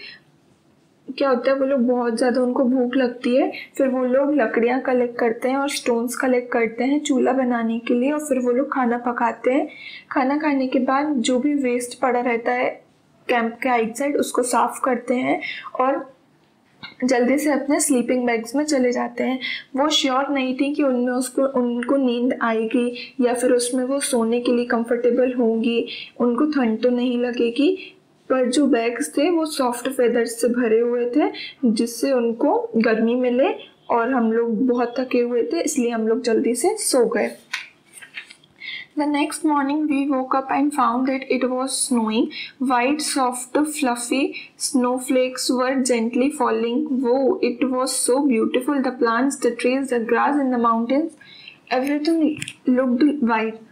Speaker 1: क्या होता है, वो लोग बहुत ज़्यादा उनको भूख लगती है, फिर वो लोग लकड़ियाँ कलेक्ट करते हैं और स्टोन्स कलेक्ट करते हैं चूल्हा बनाने के लिए, और फिर वो लोग खाना पकाते हैं. खाना खाने के बाद जो भी वेस्ट पड़ा रहता है कैंप के आइट साइड उसको साफ़ करते हैं और जल्दी से अपने स्लीपिंग बैग्स में चले जाते हैं. वो श्योर नहीं थी कि उनमें उनको नींद आएगी या फिर उसमें वो सोने के लिए कंफर्टेबल होंगी, उनको ठंड तो नहीं लगेगी. पर जो बैग्स थे वो सॉफ्ट फेदर्स से भरे हुए थे जिससे उनको गर्मी मिले, और हम लोग बहुत थके हुए थे इसलिए हम लोग जल्दी से सो गए. The next morning we woke up and found that it was snowing. White, soft, fluffy snowflakes were gently falling. Whoa, it was so beautiful. The plants, the trees, the grass in the mountains, everything looked white.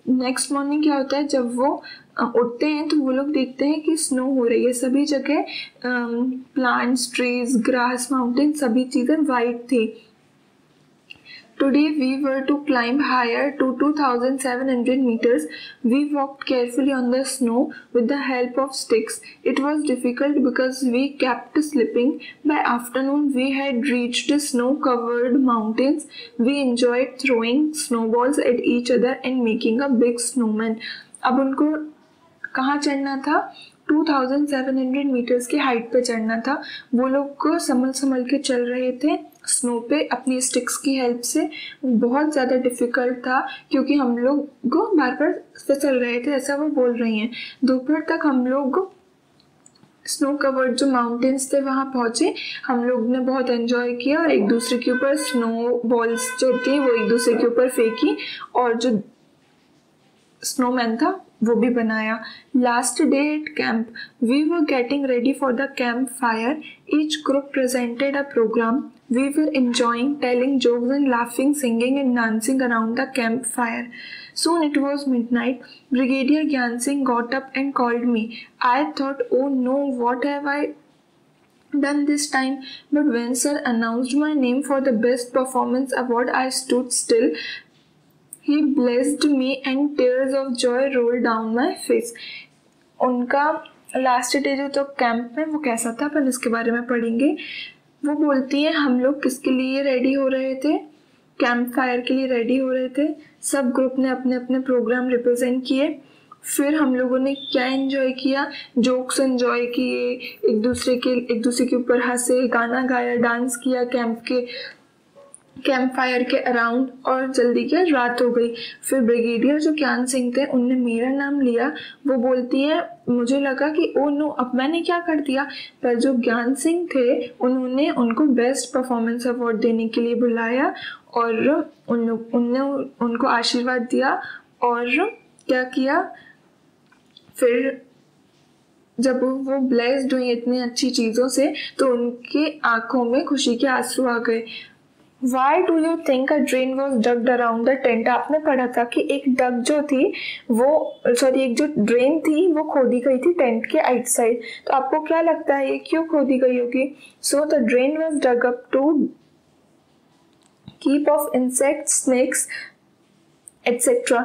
Speaker 1: Next morning क्या होता है, जब वो उठते हैं तो वो लोग देखते हैं कि स्नो हो रही है. सभी जगह प्लांट्स, ट्रीज, ग्रास, माउंटेन सभी चीज़ें वाइट थी. Today we were to climb higher to 2,700 meters. We walked carefully on the snow with the help of sticks. It was difficult because we kept slipping. By afternoon we had reached the snow-covered mountains. We enjoyed throwing snowballs at each other and making a big snowman. अब उनको कहाँ चढ़ना था, 2,700 metres की height पे चढ़ना था. वो लोग संभल के चल रहे थे स्नो पे अपनी स्टिक्स की हेल्प से. बहुत ज़्यादा डिफ़िकल्ट था क्योंकि हम लोग बार बार फिसल रहे थे, ऐसा वो बोल रही हैं. दोपहर तक हम लोग स्नो कवर्ड जो माउंटेन्स थे वहाँ पहुँचे. हम लोग ने बहुत एंजॉय किया और एक दूसरे के ऊपर स्नो बॉल्स जो थी वो एक दूसरे के ऊपर फेंकी और जो स्नोमैन था वो भी बनाया. Last day at camp we were getting ready for the camp fire. Each group presented a programme. We were enjoying telling jokes and laughing, singing and dancing around the campfire. Soon it was midnight. Brigadier Gyan Singh got up and called me. I thought, oh no, what have I done this time? But when sir announced my name for the best performance award, I stood still. He blessed me and tears of joy rolled down my face. उनका last day जो तो camp में वो कैसा था अपन इसके बारे में पढ़ेंगे. वो बोलती है हम लोग किसके लिए रेडी हो रहे थे, कैंप फायर के लिए रेडी हो रहे थे. सब ग्रुप ने अपने अपने प्रोग्राम रिप्रेजेंट किए. फिर हम लोगों ने क्या एंजॉय किया, जोक्स एंजॉय किए, एक दूसरे के ऊपर हंसे, गाना गाया, डांस किया कैंप फायर के अराउंड. और जल्दी क्या रात हो गई. फिर ब्रिगेडियर जो ज्ञान सिंह थे उनने मेरा नाम लिया. वो बोलती है मुझे लगा कि ओ नो अब मैंने क्या कर दिया. पर जो ज्ञान सिंह थे उन्होंने उनको बेस्ट परफॉर्मेंस अवार्ड देने के लिए बुलाया और उनने उनको आशीर्वाद दिया. और क्या किया, फिर जब वो ब्लेस्ड हुई इतनी अच्छी चीज़ों से तो उनके आंखों में खुशी के आंसू आ गए. Why do you think a drain was dug around the tent? आपने पढ़ा था कि एक डग जो थी एक जो ड्रेन थी वो खोदी गई थी टेंट के आइट साइड. तो आपको क्या लगता है ये क्यों खोदी गई होगी? So the drain was dug up to keep off insects, snakes, etc.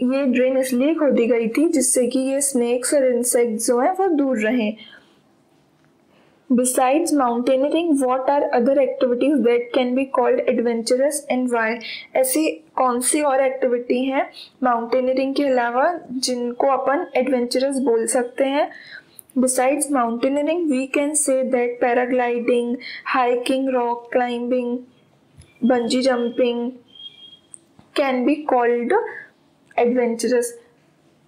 Speaker 1: ये ड्रेन इसलिए खोदी गई थी जिससे कि ये स्नेक्स और इंसेक्ट्स जो हैं वो दूर रहें. Besides mountaineering, what are other activities that can be called adventurous and why? ऐसी कौन सी और एक्टिविटी हैं माउंटेनियरिंग के अलावा जिनको अपन एडवेंचरस बोल सकते हैं Besides mountaineering, we can say that paragliding, hiking, rock climbing, bungee jumping can be called adventurous.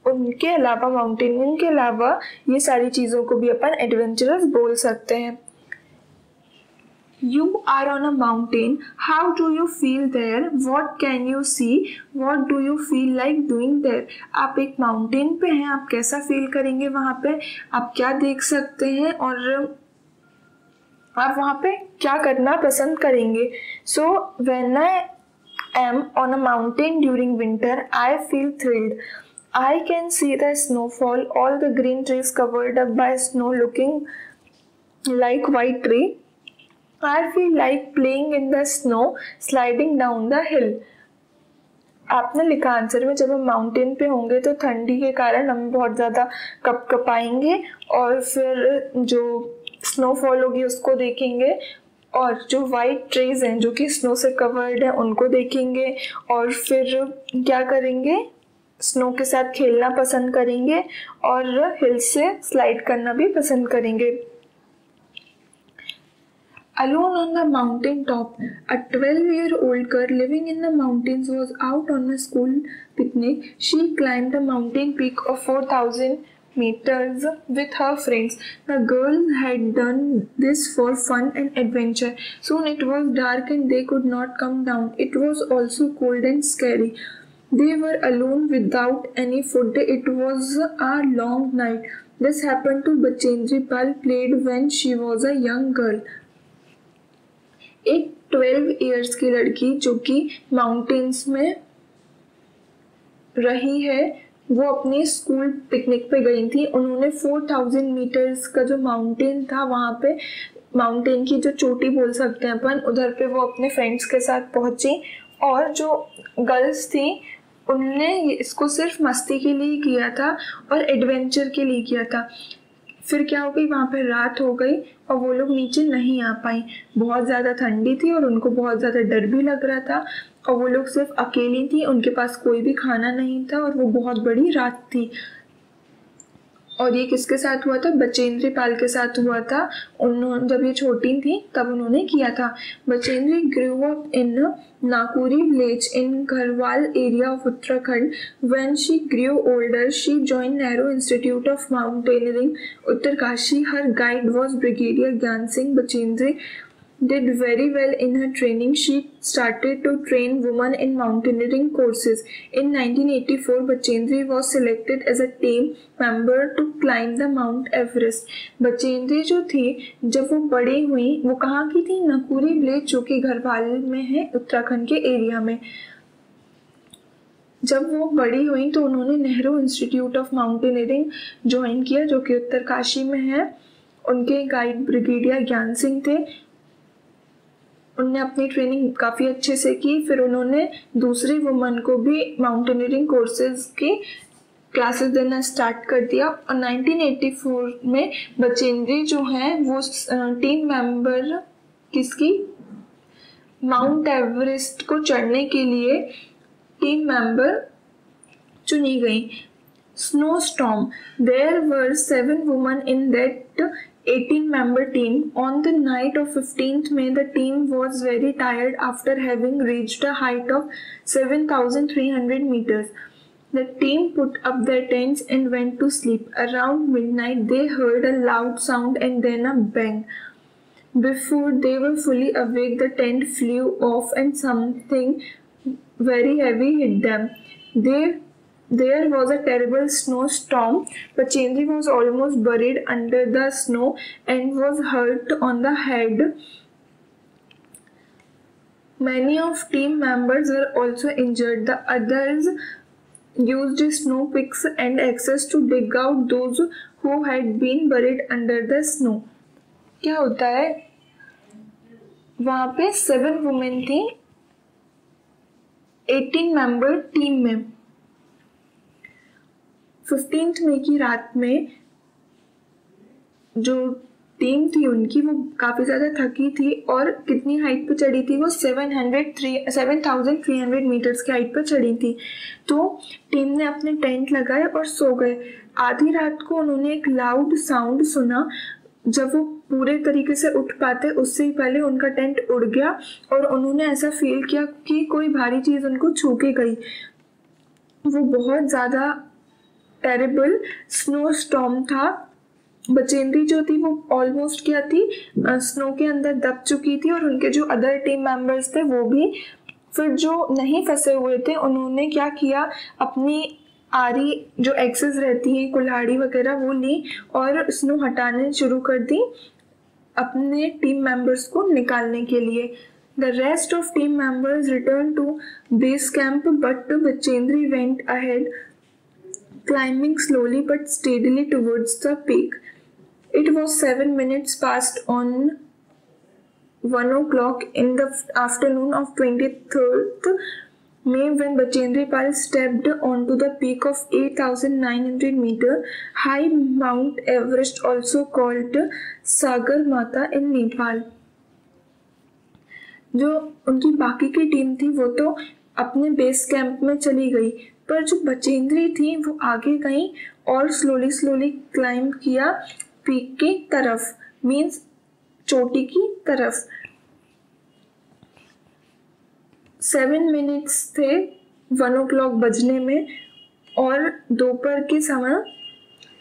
Speaker 1: उनके अलावा माउंटेनियरिंग के अलावा ये सारी चीज़ों को भी अपन एडवेंचरस बोल सकते हैं. You are on a mountain. How do you feel there? What can you see? What do you feel like doing there? आप एक माउंटेन पे हैं, आप कैसा फील करेंगे वहाँ पे, आप क्या देख सकते हैं और आप वहाँ पे क्या करना पसंद करेंगे. So when I am on a mountain during winter, I feel thrilled. I can see the snowfall, all the green trees covered up by snow looking like white tree. I feel like playing in the snow, sliding down the hill. आपने लिखा answer में, जब हम mountain पे होंगे तो ठंडी के कारण हम बहुत ज़्यादा कपकपाएंगे और फिर जो स्नोफॉल होगी उसको देखेंगे और जो वाइट ट्रीज हैं जो कि स्नो से कवर्ड है उनको देखेंगे और फिर क्या करेंगे, स्नो के साथ खेलना पसंद करेंगे और हिल से स्लाइड करना भी पसंद करेंगे. Alone on the mountain top, a 12-year-old girl living in the mountains was out on a school picnic. She climbed the mountain peak of 4,000 meters with her friends. The girls had done this for fun and adventure. Soon it was dark and they could not come down. It was also cold and scary. They were alone without any food. It was a long night. This happened to Bachendri Pal, played when she was a young girl. एक 12 years की लड़की जो कि mountains में रही है, वो अपनी स्कूल पिकनिक पे गई थी. उन्होंने 4,000 मीटर्स का जो माउंटेन था वहाँ पे, माउंटेन की जो चोटी बोल सकते हैं अपन, उधर पे वो अपने फ्रेंड्स के साथ पहुँची और जो गर्ल्स थी उनने इसको सिर्फ मस्ती के लिए किया था और एडवेंचर के लिए किया था. फिर क्या हो गई, वहाँ पे रात हो गई और वो लोग नीचे नहीं आ पाई. बहुत ज़्यादा ठंडी थी और उनको बहुत ज़्यादा डर भी लग रहा था और वो लोग सिर्फ अकेली थी, उनके पास कोई भी खाना नहीं था और वो बहुत बड़ी रात थी. और ये किसके साथ हुआ था, बचेंद्री पाल के साथ हुआ था. उन्होंने जब ये छोटी थी तब उन्होंने किया था. Bachendri grew up in Nakuri village in Garhwal area of Uttarakhand. When she grew older, she joined Nehru Institute of Mountaineering, Uttarkashi. Her guide was Brigadier Gyan Singh. Bachendri did very well in her training. She started to train women in mountaineering courses. In 1984, Bachendri was selected as a team member to climb the Mount Everest. Bachendri जो थी जब वो बड़ी हुई, वो कहाँ की थी, नकुरी विलेज जो कि घरवाल में है, उत्तराखंड के एरिया में. जब वो बड़ी हुई तो उन्होंने Nehru institute of mountaineering join किया जो कि उत्तरकाशी में है. उनके गाइड ब्रिगेडियर ज्ञान सिंह थे. उनने अपनी ट्रेनिंग काफ़ी अच्छे से की. फिर उन्होंने दूसरी वुमन को भी माउंटेनियरिंग कोर्सेज की क्लासेस देना स्टार्ट कर दिया. और 1984 में बचेंद्री जो हैं वो टीम मेंबर किसकी, माउंट एवरेस्ट को चढ़ने के लिए टीम मेंबर चुनी गई. Snow storm, there were 7 woman in that 18-member team. On the night of 15th May, the team was very tired after having reached a height of 7,300 meters. The team put up their tents and went to sleep. Around midnight, they heard a loud sound and then a bang. Before they were fully awake, the tent flew off and something very heavy hit them. There was a terrible snowstorm. Bachendri was almost buried under the snow and was hurt on the head. Many of team members were also injured. The others used snow picks and axes to dig out those who had been buried under the snow. क्या होता है, वहाँ पे 7 women थी 18 member team में. 15 मई की रात में जो टीम थी उनकी वो काफ़ी ज़्यादा थकी थी और कितनी हाइट पे चढ़ी थी, वो 7,300 मीटर्स की हाइट पे चढ़ी थी. तो टीम ने अपने टेंट लगाए और सो गए. आधी रात को उन्होंने एक लाउड साउंड सुना। जब वो पूरे तरीके से उठ पाते उससे ही पहले उनका टेंट उड़ गया और उन्होंने ऐसा फील किया कि कोई भारी चीज उनको छू के गई। वो बहुत ज़्यादा टेरिबल स्नो स्टॉर्म था। बचेंद्री जो थी वो ऑलमोस्ट क्या थी, स्नो के अंदर दब चुकी थी और उनके जो अदर टीम मेंबर्स थे वो भी। फिर जो नहीं फंसे हुए थे उन्होंने क्या किया, अपनी आरी जो एक्सेस रहती हैं कुल्हाड़ी वगैरह वो ली और स्नो हटाने शुरू कर दी अपने टीम मेंबर्स को निकालने के लिए। The rest of team members returned to base camp, but Bachendri went ahead, climbing slowly but steadily towards the peak. It was 7 minutes past on 1 o'clock in the afternoon of 23rd May when Bachendri Pal stepped onto the peak of 8,900 meter high Mount Everest, also called Sagarmatha in Nepal. जो उनकी बाकी की team थी वो तो अपने base camp में चली गई, पर जो बचेंद्री थी वो आगे गई और स्लोली क्लाइंब किया पीक की तरफ, मींस चोटी की तरफ। 7 मिनट्स थे 1 o'clock बजने में और दोपहर के समय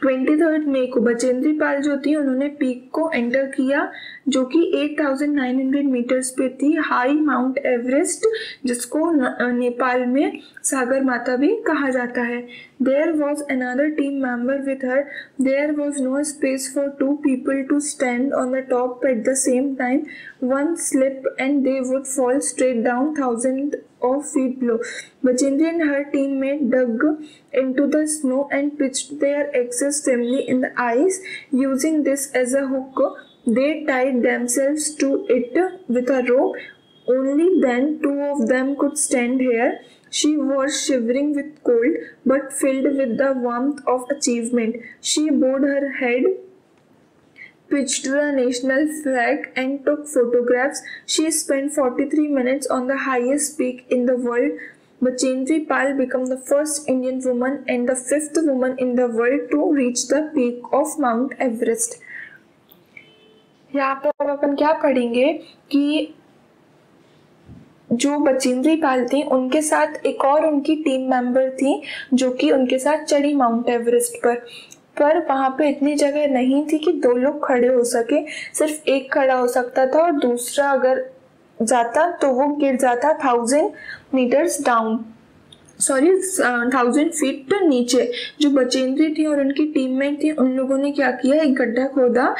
Speaker 1: 23 मई को बचेंद्री पाल जो थी उन्होंने पीक को एंटर किया जो कि 8,900 मीटर्स पे थी, हाई माउंट एवरेस्ट, जिसको नेपाल में सागर माता भी कहा जाता है। There was another team member with her. There was no space for 2 people to stand on the top at the same time. One slip and they would fall straight down thousands of feet below. Bachendri and her teammate dug into the snow and pitched their axes firmly in the ice. Using this as a hook, they tied themselves to it with a rope. Only then 2 of them could stand here. She was shivering with cold but filled with the warmth of achievement. She bowed her head, pitched the national flag and took photographs. She spent 43 minutes on the highest peak in the world. Bachendri Pal became the first Indian woman and the 5th woman in the world to reach the peak of Mount Everest. यहाँ पर अपन क्या पढ़ेंगे कि जो बचेंद्री पाल थी उनके साथ एक और उनकी टीम मेंबर थी जो कि उनके साथ चढ़ी माउंट एवरेस्ट पर वहां पे इतनी जगह नहीं थी कि 2 लोग खड़े हो सके, सिर्फ एक खड़ा हो सकता था और दूसरा अगर जाता तो वो गिर जाता 1000 मीटर्स डाउन, 1000 फीट नीचे। जो बचेंद्री थी और उनकी टीममेट थी उन लोगों ने क्या किया, एक गड्ढा खोदा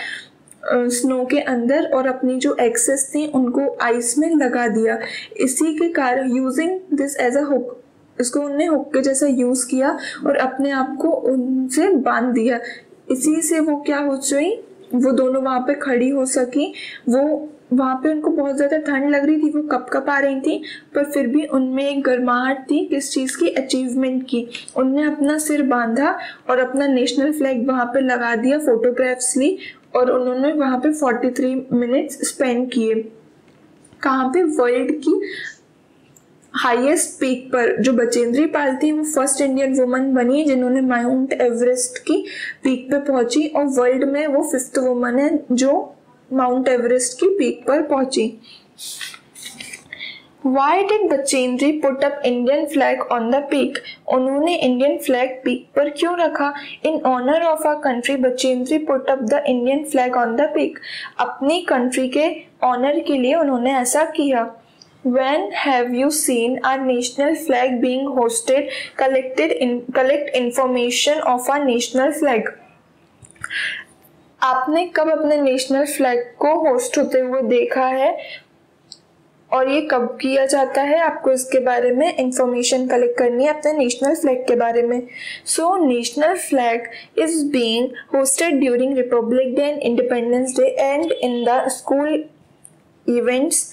Speaker 1: स्नो के अंदर और अपनी जो एक्सेस थी उनको आइस में लगा दिया। इसी के कारण using this as a hook, इसको उन्होंने हुक के जैसा यूज किया और अपने आप को उनसे बांध दिया। इसी से वो क्या हो गई, वो दोनों वहां पे खड़ी हो सकी। वो वहां पे उनको बहुत ज्यादा ठंड लग रही थी, वो कप आ रही थी, पर फिर भी उनमें एक गर्माहट थी किस चीज की, अचीवमेंट की। उनने अपना सिर बांधा और अपना नेशनल फ्लैग वहां पे लगा दिया, फोटोग्राफ्स ली और उन्होंने वहां पे 43 मिनट्स स्पेंड किए। कहाँ पे, वर्ल्ड की हाईएस्ट पीक पर। जो बचेंद्री पाल थी वो फर्स्ट इंडियन वुमन बनी जिन्होंने माउंट एवरेस्ट की पीक पे पहुंची और वर्ल्ड में वो 5th वुमन है जो माउंट एवरेस्ट की पीक पर पहुंची। Why did Bachendri put up Indian flag on the peak? उन्होंने इंडियन फ्लैग पीक पर क्यों रखा? In honor of our country, Bachendri put up the Indian flag on the peak. अपनी कंट्री के honour के लिए उन्होंने ऐसा किया। When have you seen our national flag being hosted? Collect information of our national flag. आपने कब अपने नेशनल फ्लैग को होस्ट होते हुए देखा है और ये कब किया जाता है? आपको इसके बारे में इंफॉर्मेशन कलेक्ट करनी है अपने नेशनल फ्लैग के बारे में। So national flag is being hosted during Republic day and independence day and in the school events,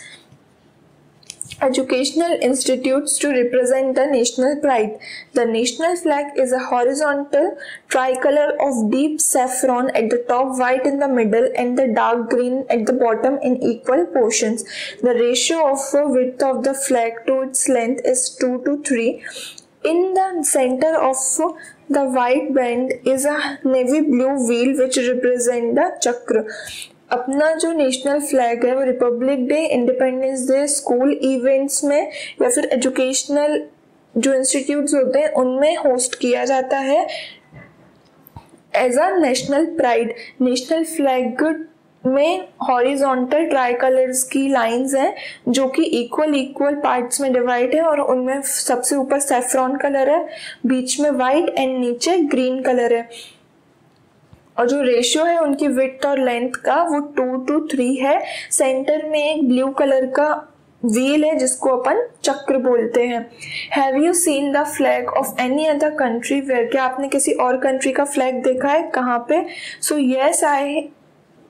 Speaker 1: educational institutes to represent the national pride. The national flag is a horizontal tricolor of deep saffron at the top, white in the middle and the dark green at the bottom in equal portions. The ratio of width of the flag to its length is 2 to 3. In the center of The white band is a navy blue wheel which represent the चक्र। अपना जो national flag है वो Republic day, independence day, school events में या फिर educational जो institutes होते हैं उनमें होस्ट किया जाता है as a national pride. National flag में हॉरिजॉन्टल ट्राई कलर्स की लाइंस हैं जो कि इक्वल पार्ट्स में डिवाइड है और उनमें सबसे ऊपर सैफ्रॉन कलर है, बीच में वाइट एंड नीचे ग्रीन कलर है। और जो रेशियो है उनकी विड्थ और लेंथ का वो 2:3 है। सेंटर में एक ब्लू कलर का व्हील है जिसको अपन चक्र बोलते हैं। Have you seen the flag of any other country where? क्या आपने किसी और कंट्री का फ्लैग देखा है? कहाँ पे? So yes, I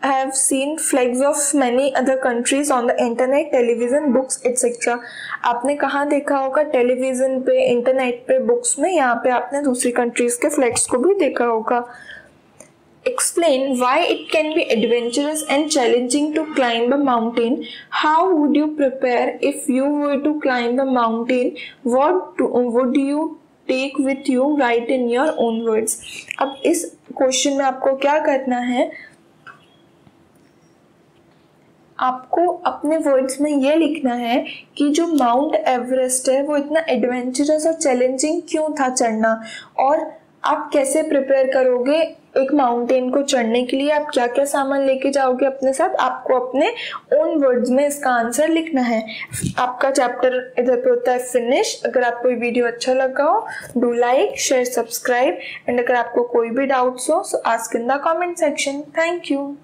Speaker 1: have seen flags of many other countries on the internet, television, books, etc. आपने कहाँ देखा होगा? टेलीविजन पे, इंटरनेट पे, बुक्स में, यहाँ पे आपने दूसरी कंट्रीज के फ्लैग्स को भी देखा होगा। Explain why it can be adventurous and challenging to climb a mountain. How would you prepare if you were to climb a mountain? What would you take with you? Write in your own words. अब इस question में आपको क्या करना है? आपको अपने words में ये लिखना है कि जो माउंट एवरेस्ट है वो इतना एडवेंचरस और चैलेंजिंग क्यों था चढ़ना, और आप कैसे प्रिपेयर करोगे एक माउंटेन को चढ़ने के लिए, आप क्या क्या सामान लेके जाओगे अपने साथ। आपको अपने ओन वर्ड्स में इसका आंसर लिखना है। आपका चैप्टर इधर पे होता है फिनिश। अगर आपको ये वीडियो अच्छा लगा हो do like, share, subscribe and अगर आपको कोई भी डाउट्स हो सो ask in the comment section. Thank you.